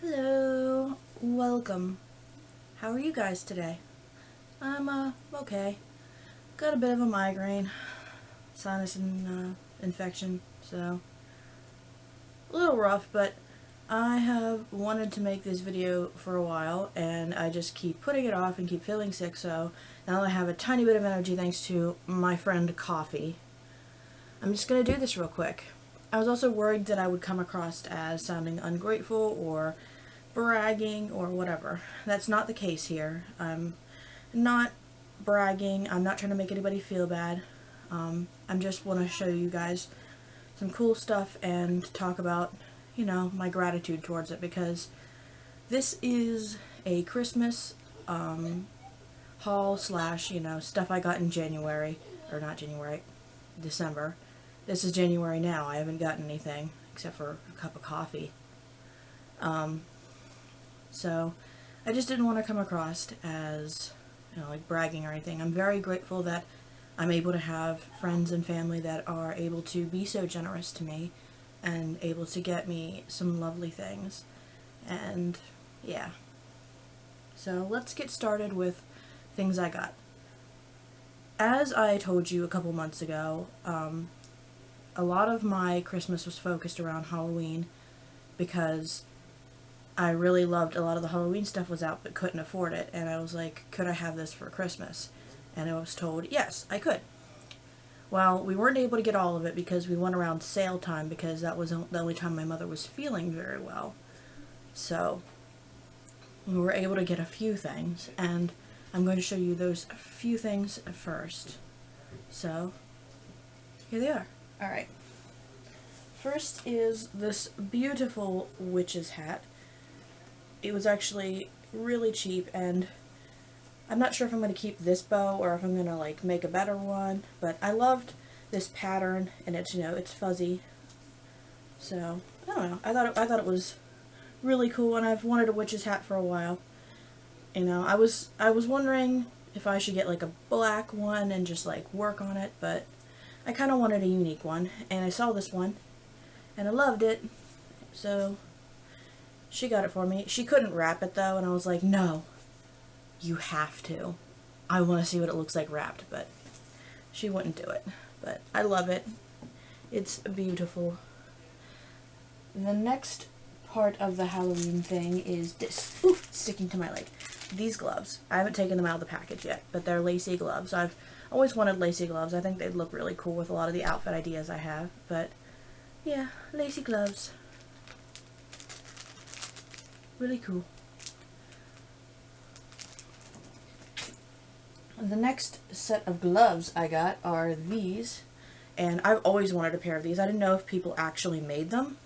Hello, welcome. How are you guys today? I'm okay. Got a bit of a migraine, sinus infection, so a little rough, but I have wanted to make this video for a while, and I just keep putting it off and keep feeling sick, so now I have a tiny bit of energy thanks to my friend Coffee. I'm just gonna do this real quick. I was also worried that I would come across as sounding ungrateful or bragging or whatever. That's not the case here. I'm not bragging. I'm not trying to make anybody feel bad. I just want to show you guys some cool stuff and talk about, my gratitude towards it, because this is a Christmas haul slash, stuff I got in January, or not January, December. This is January now. I haven't gotten anything except for a cup of coffee. So I just didn't want to come across as, like bragging or anything. I'm very grateful that I'm able to have friends and family that are able to be so generous to me and able to get me some lovely things. And yeah. So let's get started with things I got. As I told you a couple months ago, a lot of my Christmas was focused around Halloween because I really loved a lot of the Halloween stuff was out but couldn't afford it, and I was like, could I have this for Christmas? And I was told, yes, I could. Well, we weren't able to get all of it because we went around sale time, because that was the only time my mother was feeling very well. So we were able to get a few things, and I'm going to show you those few things first. So here they are. Alright. First is this beautiful witch's hat. It was actually really cheap, and I'm not sure if I'm going to keep this bow or if I'm going to like make a better one, but I loved this pattern, and it's, it's fuzzy. So, I don't know. I thought it was really cool, and I've wanted a witch's hat for a while. I was wondering if I should get like a black one and just like work on it, but I kind of wanted a unique one, and I saw this one and I loved it. So she got it for me. She couldn't wrap it though, and I was like, no, you have to. I want to see what it looks like wrapped, but she wouldn't do it. But I love it. It's beautiful. The next part of the Halloween thing is this. Ooh, sticking to my leg. These gloves. I haven't taken them out of the package yet, but they're lacy gloves. I've always wanted lacy gloves. I think they'd look really cool with a lot of the outfit ideas I have, but yeah, lacy gloves. Really cool. The next set of gloves I got are these, and I've always wanted a pair of these. I didn't know if people actually made them.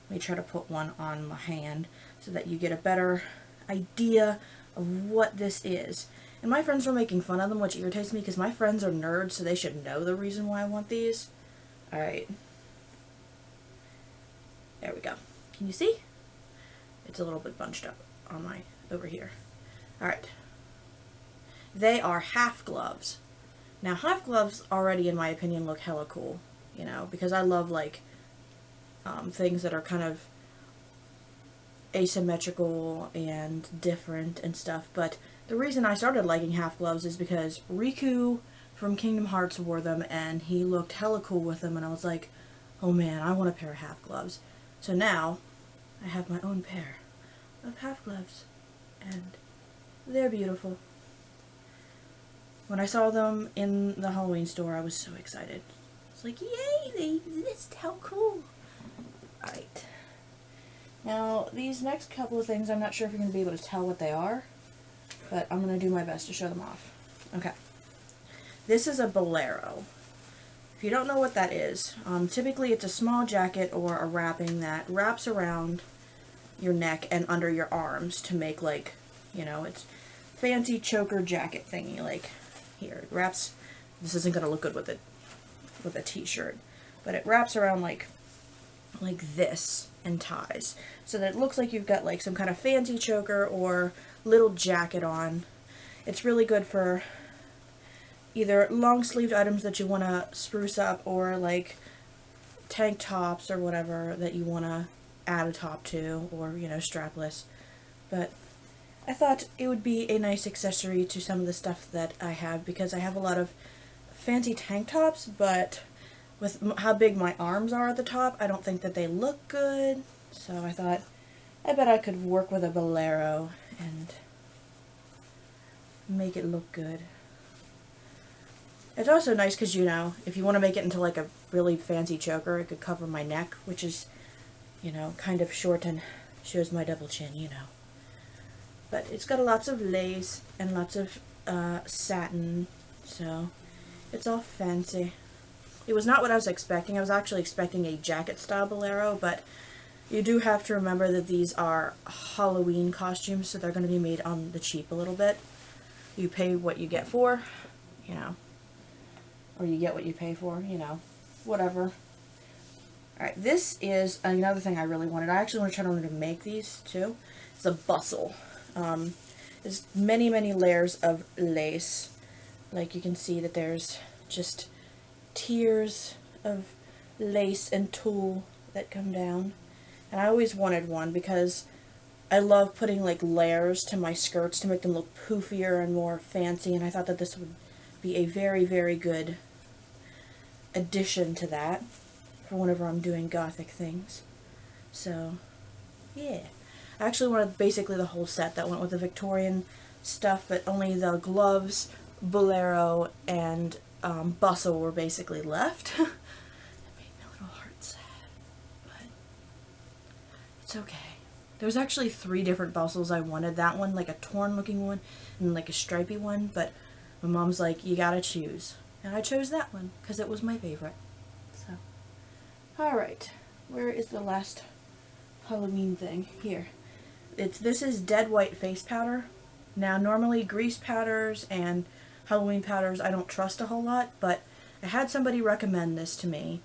Let me try to put one on my hand so that you get a better idea of what this is. And my friends were making fun of them, which irritates me because my friends are nerds, so they should know the reason why I want these. Alright. There we go. Can you see? It's a little bit bunched up on my, over here. Alright. They are half gloves. Now, half gloves already, in my opinion, look hella cool. Because I love, like, things that are kind of asymmetrical and different and stuff. But the reason I started liking half gloves is because Riku from Kingdom Hearts wore them, and he looked hella cool with them, and I was like, oh man, I want a pair of half gloves. So now, I have my own pair of half gloves, and they're beautiful. When I saw them in the Halloween store, I was so excited. I was like, yay, how cool. Alright. Now, these next couple of things, I'm not sure if you're going to be able to tell what they are, but I'm going to do my best to show them off. Okay. This is a bolero. If you don't know what that is, typically it's a small jacket or a wrapping that wraps around your neck and under your arms to make, like, it's fancy choker jacket thingy. Like, here, it wraps. This isn't going to look good with a t-shirt, but it wraps around like this and ties, so that it looks like you've got like some kind of fancy choker or little jacket on. It's really good for either long-sleeved items that you want to spruce up, or like tank tops or whatever that you want to add a top to, or, you know, strapless. But I thought it would be a nice accessory to some of the stuff that I have, because I have a lot of fancy tank tops, but with how big my arms are at the top, I don't think that they look good. So I thought, I bet I could work with a bolero and make it look good. It's also nice because, you know, if you want to make it into like a really fancy choker, it could cover my neck, which is, you know, kind of short and shows my double chin, you know. But it's got lots of lace and lots of satin, so it's all fancy. It was not what I was expecting. I was actually expecting a jacket style bolero, but you do have to remember that these are Halloween costumes, so they're going to be made on the cheap a little bit. You pay what you get for, you know. Or you get what you pay for, you know, whatever. Alright, this is another thing I really wanted. I actually want to try to learn to make these, too. It's a bustle. There's many, many layers of lace. Like, you can see that there's just tiers of lace and tulle that come down. And I always wanted one because I love putting, like, layers to my skirts to make them look poofier and more fancy. And I thought that this would be a very, very good addition to that for whenever I'm doing gothic things. So, yeah. I actually wanted basically the whole set that went with the Victorian stuff, but only the gloves, bolero, and bustle were basically left. It made my little heart sad, but it's okay. There's actually 3 different bustles I wanted. That one, like a torn looking one, and like a stripy one, but my mom's like, you gotta choose. And I chose that one, because it was my favorite. So, alright. Where is the last Halloween thing? Here. This is dead white face powder. Now, normally grease powders and Halloween powders I don't trust a whole lot, but I had somebody recommend this to me.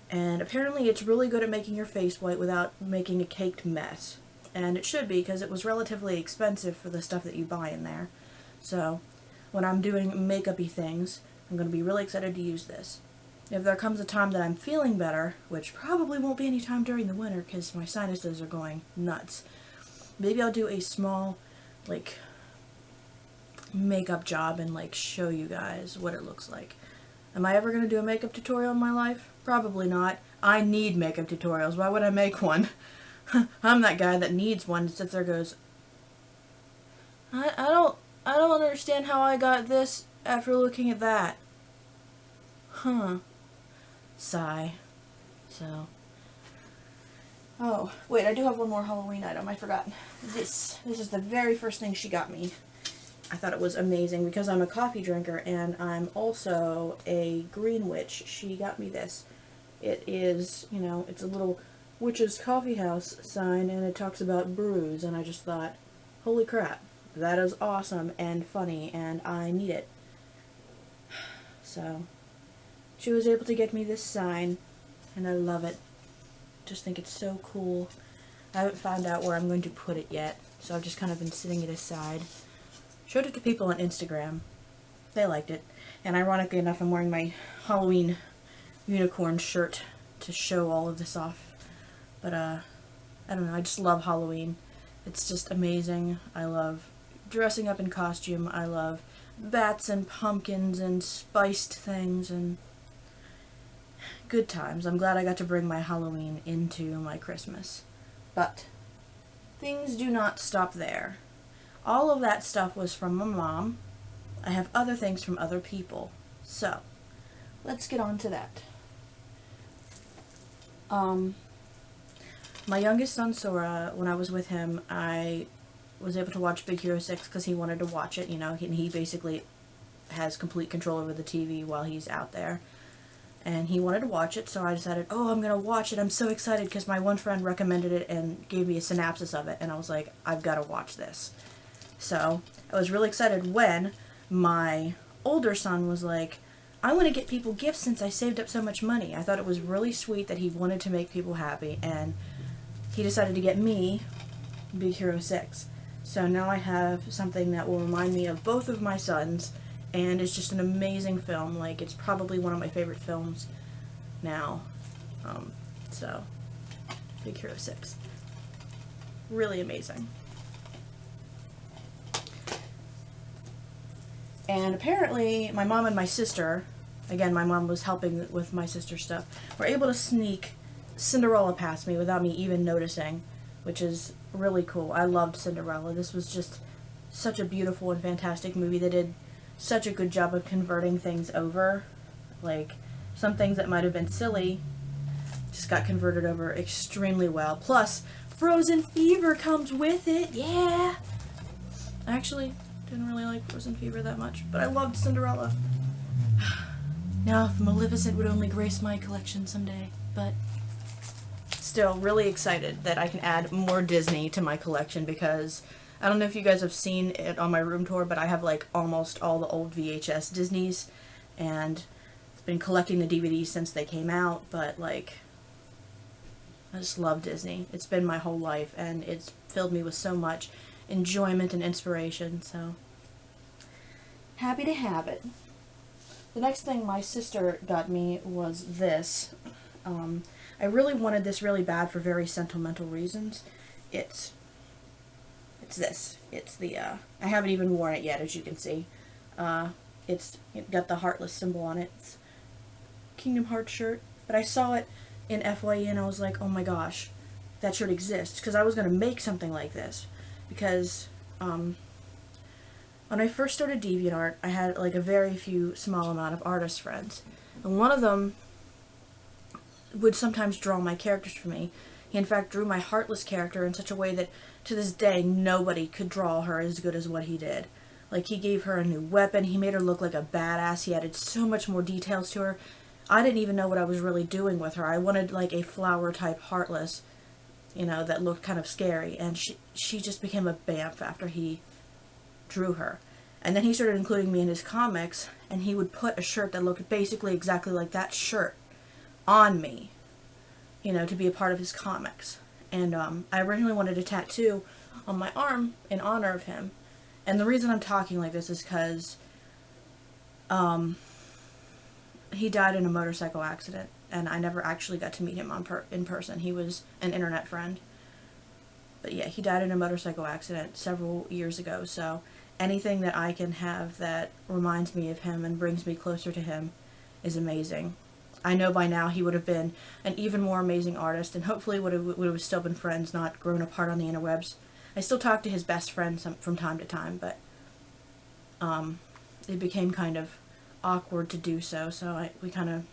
And apparently it's really good at making your face white without making a caked mess. And it should be, because it was relatively expensive for the stuff that you buy in there. So, when I'm doing makeup-y things, I'm going to be really excited to use this. If there comes a time that I'm feeling better, which probably won't be any time during the winter because my sinuses are going nuts, maybe I'll do a small, like, makeup job and, like, show you guys what it looks like. Am I ever going to do a makeup tutorial in my life? Probably not. I need makeup tutorials. Why would I make one? I'm that guy that needs one that sits there and goes, I don't understand how I got this after looking at that. Huh. Sigh. So. Oh, wait, I do have one more Halloween item. I forgot. This is the very first thing she got me. I thought it was amazing because I'm a coffee drinker and I'm also a green witch. She got me this. It is, you know, it's a little witch's coffee house sign and it talks about brews, and I just thought, holy crap, that is awesome and funny and I need it. So, she was able to get me this sign, and I love it. Just think it's so cool. I haven't found out where I'm going to put it yet, so I've just kind of been sitting it aside. Showed it to people on Instagram. They liked it. And ironically enough, I'm wearing my Halloween unicorn shirt to show all of this off. But, I don't know, I just love Halloween. It's just amazing. I love dressing up in costume. I love bats and pumpkins and spiced things and good times. I'm glad I got to bring my Halloween into my Christmas. But things do not stop there. All of that stuff was from my mom. I have other things from other people. So, let's get on to that. My youngest son, Sora, when I was with him, I was able to watch Big Hero 6 because he wanted to watch it, you know, he basically has complete control over the TV while he's out there. And he wanted to watch it, so I decided, oh, I'm going to watch it. I'm so excited because my one friend recommended it and gave me a synopsis of it, and I was like, I've got to watch this. So, I was really excited when my older son was like, I want to get people gifts since I saved up so much money. I thought it was really sweet that he wanted to make people happy, and he decided to get me Big Hero 6. So now I have something that will remind me of both of my sons, and it's just an amazing film. Like, it's probably one of my favorite films now. So, Big Hero 6. Really amazing. And apparently, my mom and my sister, again, my mom was helping with my sister's stuff, were able to sneak Cinderella past me without me even noticing, which is really cool. I loved Cinderella. This was just such a beautiful and fantastic movie. They did such a good job of converting things over. Like, some things that might have been silly just got converted over extremely well. Plus, Frozen Fever comes with it. Yeah! I actually didn't really like Frozen Fever that much, but I loved Cinderella. Now, if Maleficent would only grace my collection someday, but still really excited that I can add more Disney to my collection, because I don't know if you guys have seen it on my room tour, but I have like almost all the old VHS Disneys, and I've been collecting the DVDs since they came out, but like, I just love Disney. It's been my whole life, and it's filled me with so much enjoyment and inspiration, so happy to have it. The next thing my sister got me was this. I really wanted this really bad for very sentimental reasons. It's this. It's the, I haven't even worn it yet, as you can see. It's got the Heartless symbol on it. It's Kingdom Hearts shirt. But I saw it in FYE and I was like, oh my gosh, that shirt exists. Because I was going to make something like this. Because, when I first started DeviantArt, I had like a very small amount of artist friends. And one of them would sometimes draw my characters for me. He in fact drew my Heartless character in such a way that to this day nobody could draw her as good as what he did. Like, he gave her a new weapon, he made her look like a badass, he added so much more details to her. I didn't even know what I was really doing with her. I wanted like a flower type Heartless, you know, that looked kind of scary, and she just became a BAMF after he drew her. And then he started including me in his comics, and he would put a shirt that looked basically exactly like that shirt on me, you know, to be a part of his comics. And I originally wanted a tattoo on my arm in honor of him. And the reason I'm talking like this is because he died in a motorcycle accident, and I never actually got to meet him in person. He was an internet friend. But yeah, he died in a motorcycle accident several years ago, so anything that I can have that reminds me of him and brings me closer to him is amazing. I know by now he would have been an even more amazing artist, and hopefully would have still been friends, not grown apart on the interwebs. I still talk to his best friend from time to time, but it became kind of awkward to do so, so we kind of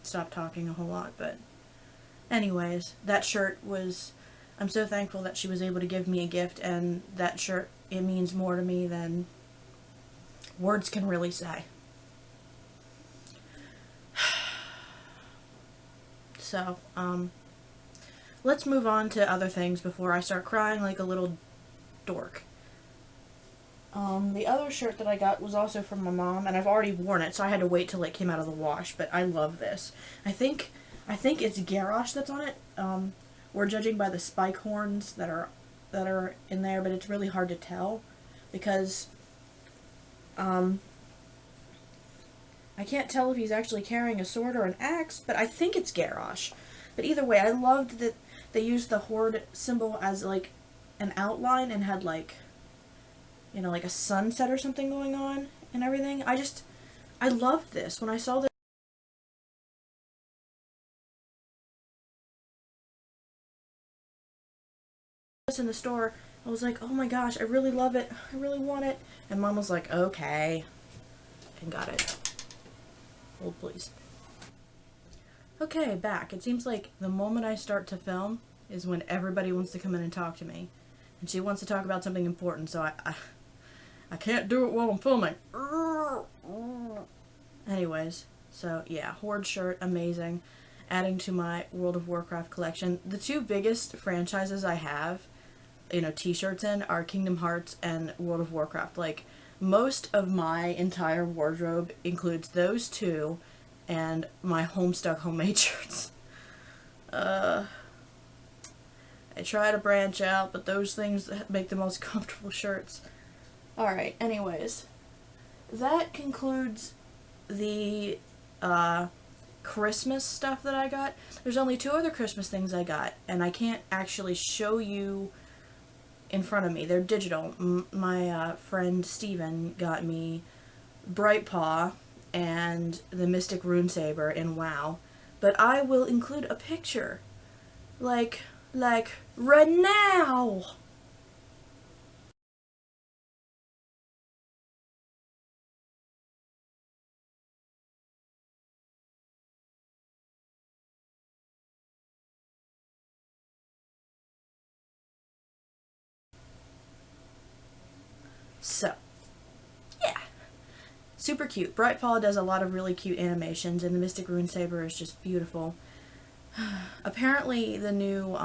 stopped talking a whole lot. But anyways, that shirt was, I'm so thankful that she was able to give me a gift, and that shirt, it means more to me than words can really say. So, let's move on to other things before I start crying like a little dork. The other shirt that I got was also from my mom, and I've already worn it, so I had to wait till it came out of the wash, but I love this. I think it's Garrosh that's on it. We're judging by the spike horns that are in there, but it's really hard to tell because I can't tell if he's actually carrying a sword or an axe, but I think it's Garrosh. But either way, I loved that they used the Horde symbol as like an outline and had like, you know, like a sunset or something going on and everything. I loved this. When I saw this in the store, I was like, oh my gosh, I really love it. I really want it. And Mom was like, okay, and got it. Hold please. Okay, back. It seems like the moment I start to film is when everybody wants to come in and talk to me. And she wants to talk about something important, so I can't do it while I'm filming. Anyways, so yeah, Horde Shirt, amazing. Adding to my World of Warcraft collection. The two biggest franchises I have, you know, t-shirts in are Kingdom Hearts and World of Warcraft. Like, most of my entire wardrobe includes those two and my Homestuck homemade shirts. I try to branch out, but those things make the most comfortable shirts. Alright, anyways. That concludes the Christmas stuff that I got. There's only 2 other Christmas things I got, and I can't actually show you in front of me. They're digital. My friend Steven got me Bright Paw and the Mystic Rune Saber in WoW, but I will include a picture. Like right now! So, yeah. Super cute. Bright Paw does a lot of really cute animations, and the Mystic Rune Saber is just beautiful. Apparently, the new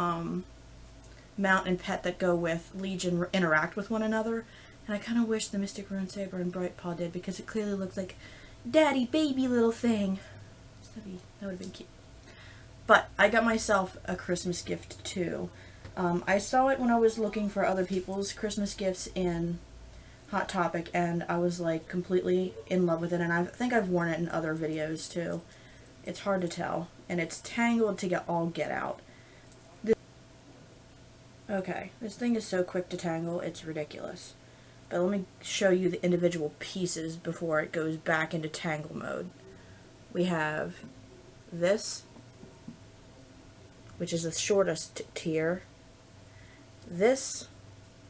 mount and pet that go with Legion interact with one another, and I kind of wish the Mystic Rune Saber and Bright Paw did, because it clearly looks like daddy baby little thing. That would have been cute. But I got myself a Christmas gift too. I saw it when I was looking for other people's Christmas gifts in Hot Topic, and I was like completely in love with it, and I think I've worn it in other videos too. It's hard to tell, and it's tangled to get out. Okay, this thing is so quick to tangle, it's ridiculous. But let me show you the individual pieces before it goes back into tangle mode. We have this, which is the shortest tier. This,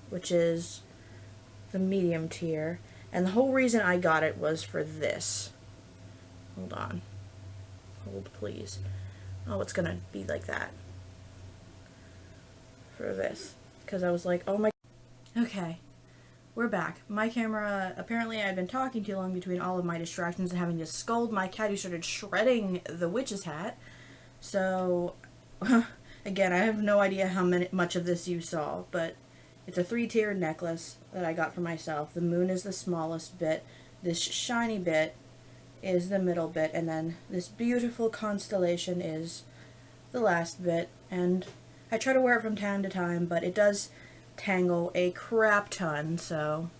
which is the medium tier. And the whole reason I got it was for this. Hold on. Hold, please. Oh, it's gonna be like that. For this. Because I was like, oh my... Okay. We're back. My camera, apparently I've been talking too long between all of my distractions and having to scold my cat who started shredding the witch's hat. So, again, I have no idea how much of this you saw, but it's a 3-tiered necklace that I got for myself. The moon is the smallest bit, this shiny bit is the middle bit, and then this beautiful constellation is the last bit, and I try to wear it from time to time, but it does tangle a crap ton, so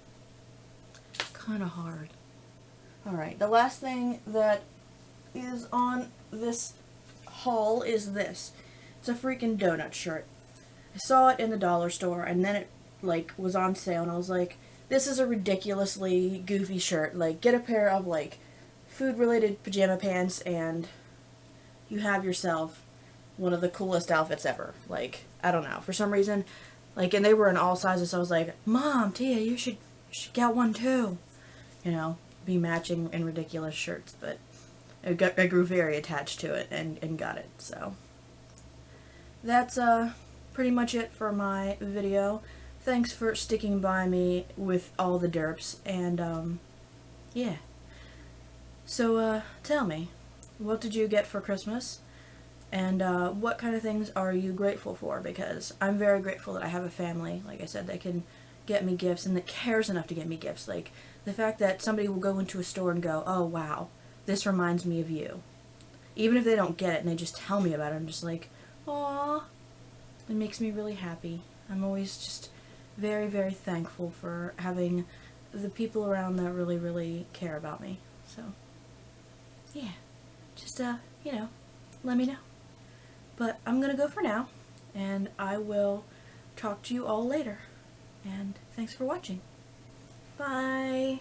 kind of hard. Alright, the last thing that is on this haul is this. It's a freaking donut shirt. I saw it in the dollar store, and then it like was on sale, and I was like, this is a ridiculously goofy shirt. Like, get a pair of like food related pajama pants and you have yourself one of the coolest outfits ever. Like, I don't know, for some reason, like, and they were in all sizes, so I was like, Mom, Tia, you should get one too. You know, be matching in ridiculous shirts, but I grew very attached to it and got it, so. That's pretty much it for my video. Thanks for sticking by me with all the derps, and yeah. So tell me, what did you get for Christmas? And what kind of things are you grateful for? Because I'm very grateful that I have a family, like I said, that can get me gifts and that cares enough to get me gifts. Like, the fact that somebody will go into a store and go, oh wow, this reminds me of you. Even if they don't get it and they just tell me about it, I'm just like, aww. It makes me really happy. I'm always just very, very thankful for having the people around that really, really care about me. So, yeah. Just, you know, let me know. But I'm gonna go for now, and I will talk to you all later. And thanks for watching. Bye!